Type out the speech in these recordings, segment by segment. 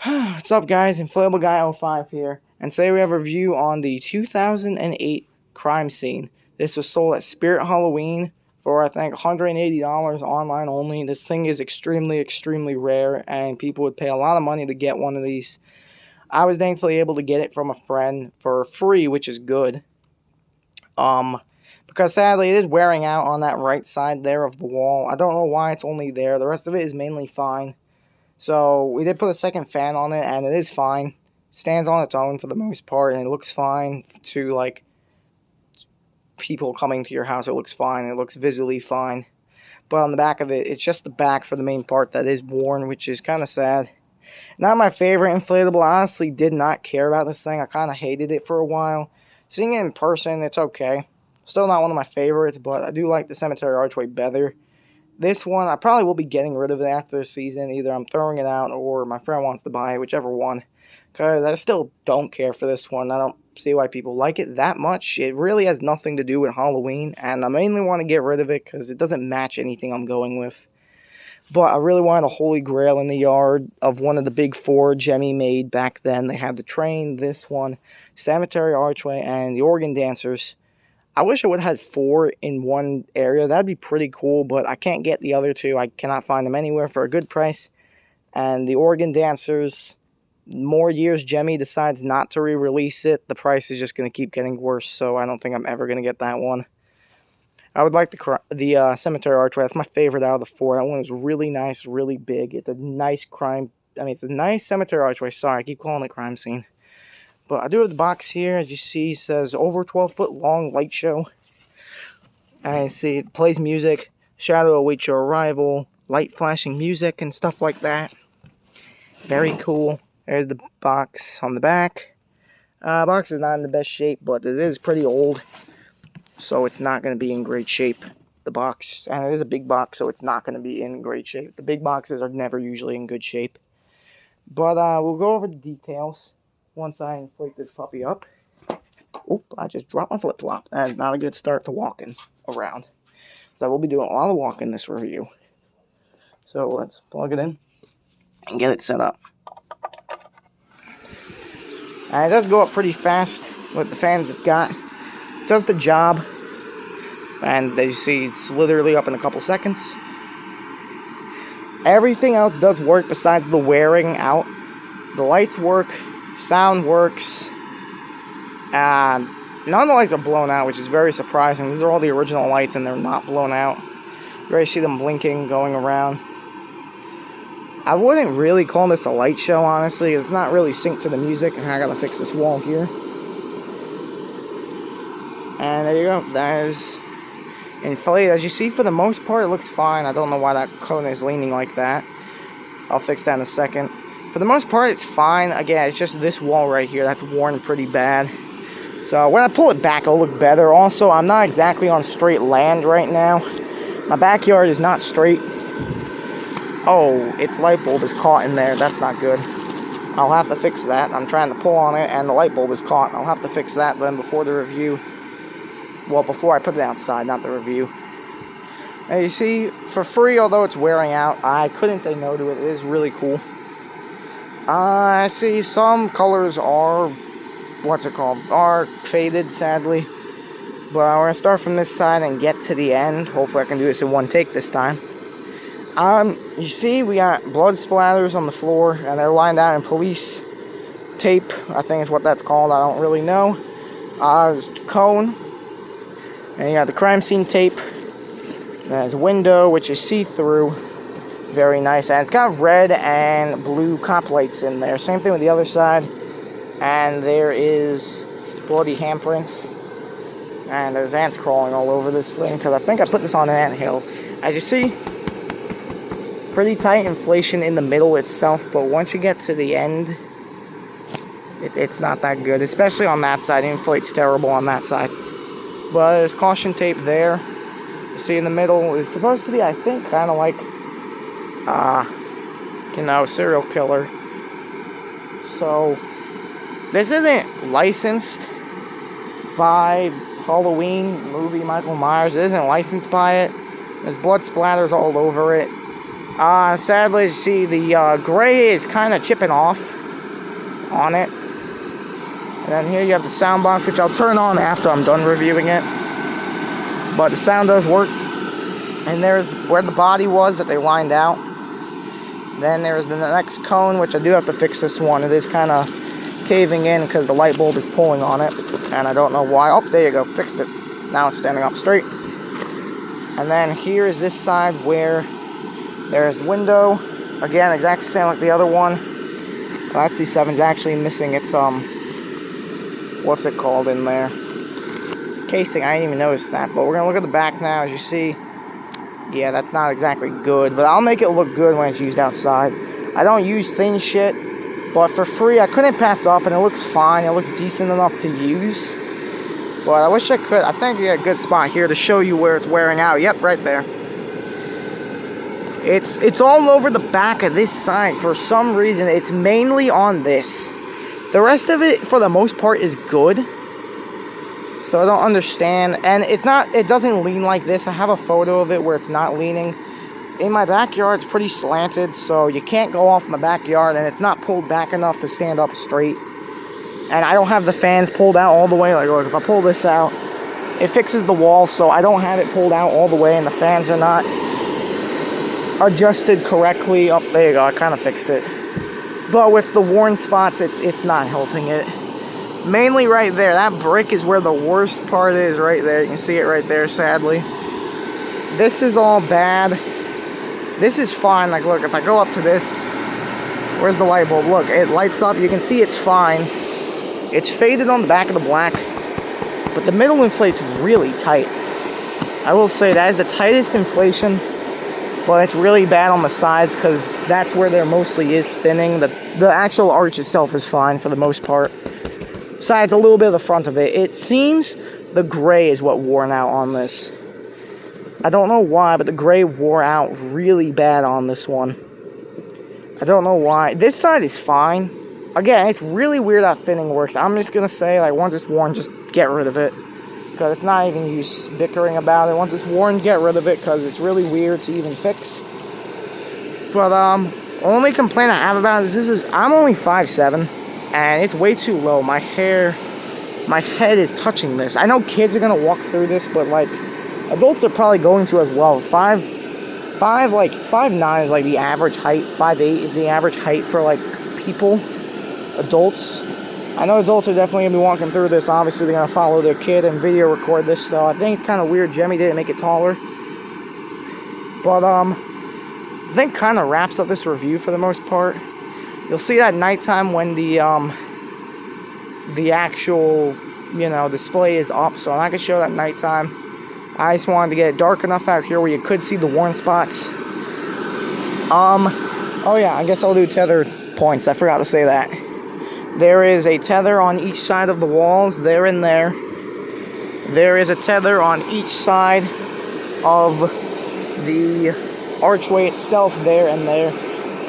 What's up, guys? Inflatable Guy 05 here, and today we have a review on the 2008 Crime Scene. This was sold at Spirit Halloween for, I think, $180 online only. This thing is extremely rare, and people would pay a lot of money to get one of these. I was thankfully able to get it from a friend for free, which is good. Because sadly it is wearing out on that right side there of the wall. I don't know why it's only there. The rest of it is mainly fine. So we did put a second fan on it, and it is fine. Stands on its own for the most part, and it looks fine to, like, people coming to your house. It looks fine. It looks visually fine. But on the back of it, it's just the back for the main part that is worn, which is kind of sad. Not my favorite inflatable. I honestly did not care about this thing. I kind of hated it for a while. Seeing it in person, it's okay. Still not one of my favorites, but I do like the Cemetery Archway better. This one, I probably will be getting rid of it after this season. Either I'm throwing it out or my friend wants to buy it, whichever one. Because I still don't care for this one. I don't see why people like it that much. It really has nothing to do with Halloween, and I mainly want to get rid of it because it doesn't match anything I'm going with. But I really wanted a holy grail in the yard of one of the big four Gemmy made back then. They had the train, this one, Cemetery Archway, and the Organ Dancers. I wish I would have had 4 in one area. That'd be pretty cool, but I can't get the other 2. I cannot find them anywhere for a good price. And the Organ Dancers, more years Gemmy decides not to re-release it, the price is just going to keep getting worse, so I don't think I'm ever going to get that one. I would like the Cemetery Archway. That's my favorite out of the 4. That one is really nice, really big. It's a nice it's a nice Cemetery Archway. Sorry, I keep calling it Crime Scene. But I do have the box here. As you see, it says over 12-foot long light show. I see it plays music. Shadow awaits your arrival. Light flashing music and stuff like that. Very cool. There's the box on the back. Box is not in the best shape, but it is pretty old. So it's not going to be in great shape. The box. And it is a big box, so it's not going to be in great shape. The big boxes are never usually in good shape. But we'll go over the details once I inflate this puppy up. Oop, I just dropped my flip-flop. That is not a good start to walking around. So we'll be doing a lot of walking in this review. So let's plug it in and get it set up. And it does go up pretty fast with the fans it's got. It does the job. And as you see, it's literally up in a couple seconds. Everything else does work besides the wearing out. The lights work. Sound works. None of the lights are blown out, which is very surprising. These are all the original lights and they're not blown out. You already see them blinking, going around. I wouldn't really call this a light show, honestly. It's not really synced to the music. And I gotta fix this wall here. And there you go. That is inflated. As you see, for the most part, it looks fine. I don't know why that cone is leaning like that. I'll fix that in a second. For the most part, it's fine. Again, it's just this wall right here that's worn pretty bad. So when I pull it back, it'll look better. Also, I'm not exactly on straight land right now. My backyard is not straight. Oh, its light bulb is caught in there. That's not good. I'll have to fix that. I'm trying to pull on it, and the light bulb is caught. I'll have to fix that then before the review. Well, before I put it outside, not the review. As you see, for free, although it's wearing out, I couldn't say no to it. It is really cool. I see some colors are, are faded, sadly. But we're going to start from this side and get to the end. Hopefully I can do this in one take this time. You see, we got blood splatters on the floor, and they're lined out in police tape. I think is what that's called. I don't really know. There's a cone. And you got the crime scene tape. There's a window, which is see-through. Very nice. And it's got red and blue cop lights in there. Same thing with the other side. And there is bloody handprints. And there's ants crawling all over this thing, because I think I put this on an anthill. As you see, pretty tight inflation in the middle itself, but once you get to the end, it's not that good. Especially on that side. It inflates terrible on that side. But there's caution tape there. You see in the middle, it's supposed to be, I think, kind of like serial killer. So this isn't licensed by Halloween movie Michael Myers. It isn't licensed by it. There's blood splatters all over it. Sadly, see, the gray is kind of chipping off on it. And then here you have the sound box, which I'll turn on after I'm done reviewing it. But the sound does work. And there's where the body was that they lined out. Then there's the next cone, which I do have to fix this one. It is kind of caving in because the light bulb is pulling on it. And I don't know why. Oh, there you go. Fixed it. Now it's standing up straight. And then here is this side where there's window. Again, exactly the same like the other one. That C7 is actually missing its, what's it called in there? Casing. I didn't even notice that. But we're going to look at the back now. As you see, yeah, that's not exactly good. But I'll make it look good when it's used outside. I don't use thin shit. But for free, I couldn't pass up. And it looks fine. It looks decent enough to use. But I wish I could. I think I got a good spot here to show you where it's wearing out. Yep, right there. It's all over the back of this side. For some reason, it's mainly on this. The rest of it, for the most part, is good. So I don't understand. And it doesn't lean like this. I have a photo of it where it's not leaning. In my backyard, it's pretty slanted, so you can't go off my backyard, and it's not pulled back enough to stand up straight. And I don't have the fans pulled out all the way. Like, look, if I pull this out, it fixes the wall, so I don't have it pulled out all the way, and the fans are not adjusted correctly. Oh, there you go, I kind of fixed it. But with the worn spots, it's not helping it. Mainly right there. That brick is where the worst part is, right there. You can see it right there, sadly. This is all bad. This is fine. Like, look, if I go up to this, where's the light bulb? Look, it lights up. You can see it's fine. It's faded on the back of the black, but the middle inflate's really tight. I will say that is the tightest inflation, but it's really bad on the sides because that's where there mostly is thinning. The actual arch itself is fine for the most part. Besides a little bit of the front of it. It seems the gray is what worn out on this. I don't know why, but the gray wore out really bad on this one. I don't know why. This side is fine. Again, it's really weird how thinning works. I'm just going to say, like, once it's worn, just get rid of it. Because it's not even use bickering about it. Once it's worn, get rid of it, because it's really weird to even fix. But, only complaint I have about it is I'm only 5'7", and it's way too low. My head is touching this. I know kids are going to walk through this, but, like, adults are probably going to as well. 5'9" is, like, the average height. 5'8" is the average height for, like, people. Adults. I know adults are definitely going to be walking through this. Obviously, they're going to follow their kid and video record this, so I think it's kind of weird Gemmy didn't make it taller. But, I think kind of wraps up this review for the most part. You'll see that nighttime when the actual, display is up, so I'm not going to show that nighttime. I just wanted to get it dark enough out here where you could see the worn spots. Oh yeah, I guess I'll do tether points. I forgot to say that. There is a tether on each side of the walls, there and there. There is a tether on each side of the archway itself, there and there.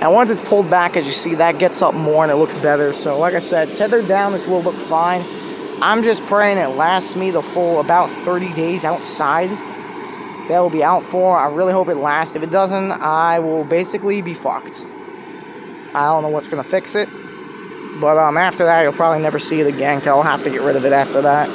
And once it's pulled back, as you see, that gets up more and it looks better. So, like I said, tethered down, this will look fine. I'm just praying it lasts me the full about 30 days outside. That will be out for. I really hope it lasts. If it doesn't, I will basically be fucked. I don't know what's going to fix it. But after that, you'll probably never see it again, because I'll have to get rid of it after that.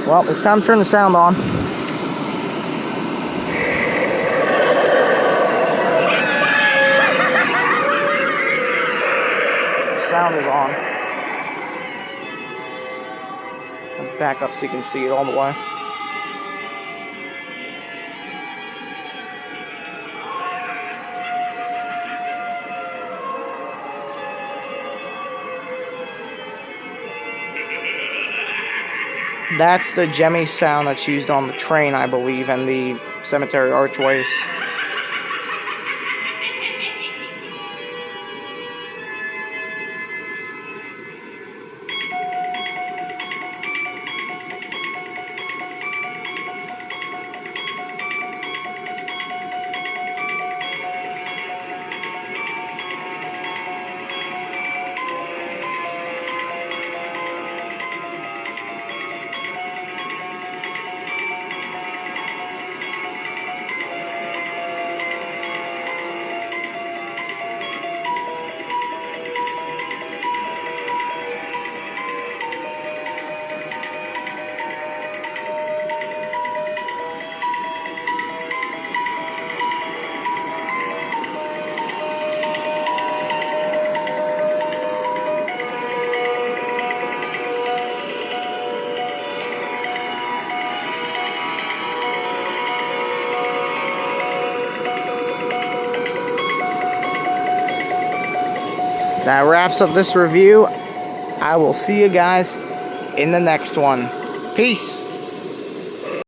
Well, it's time to turn the sound on. The sound is on. Let's back up so you can see it all the way. That's the Gemmy sound that's used on the train, I believe, and the cemetery archways. that wraps up this review. I will see you guys in the next one. Peace.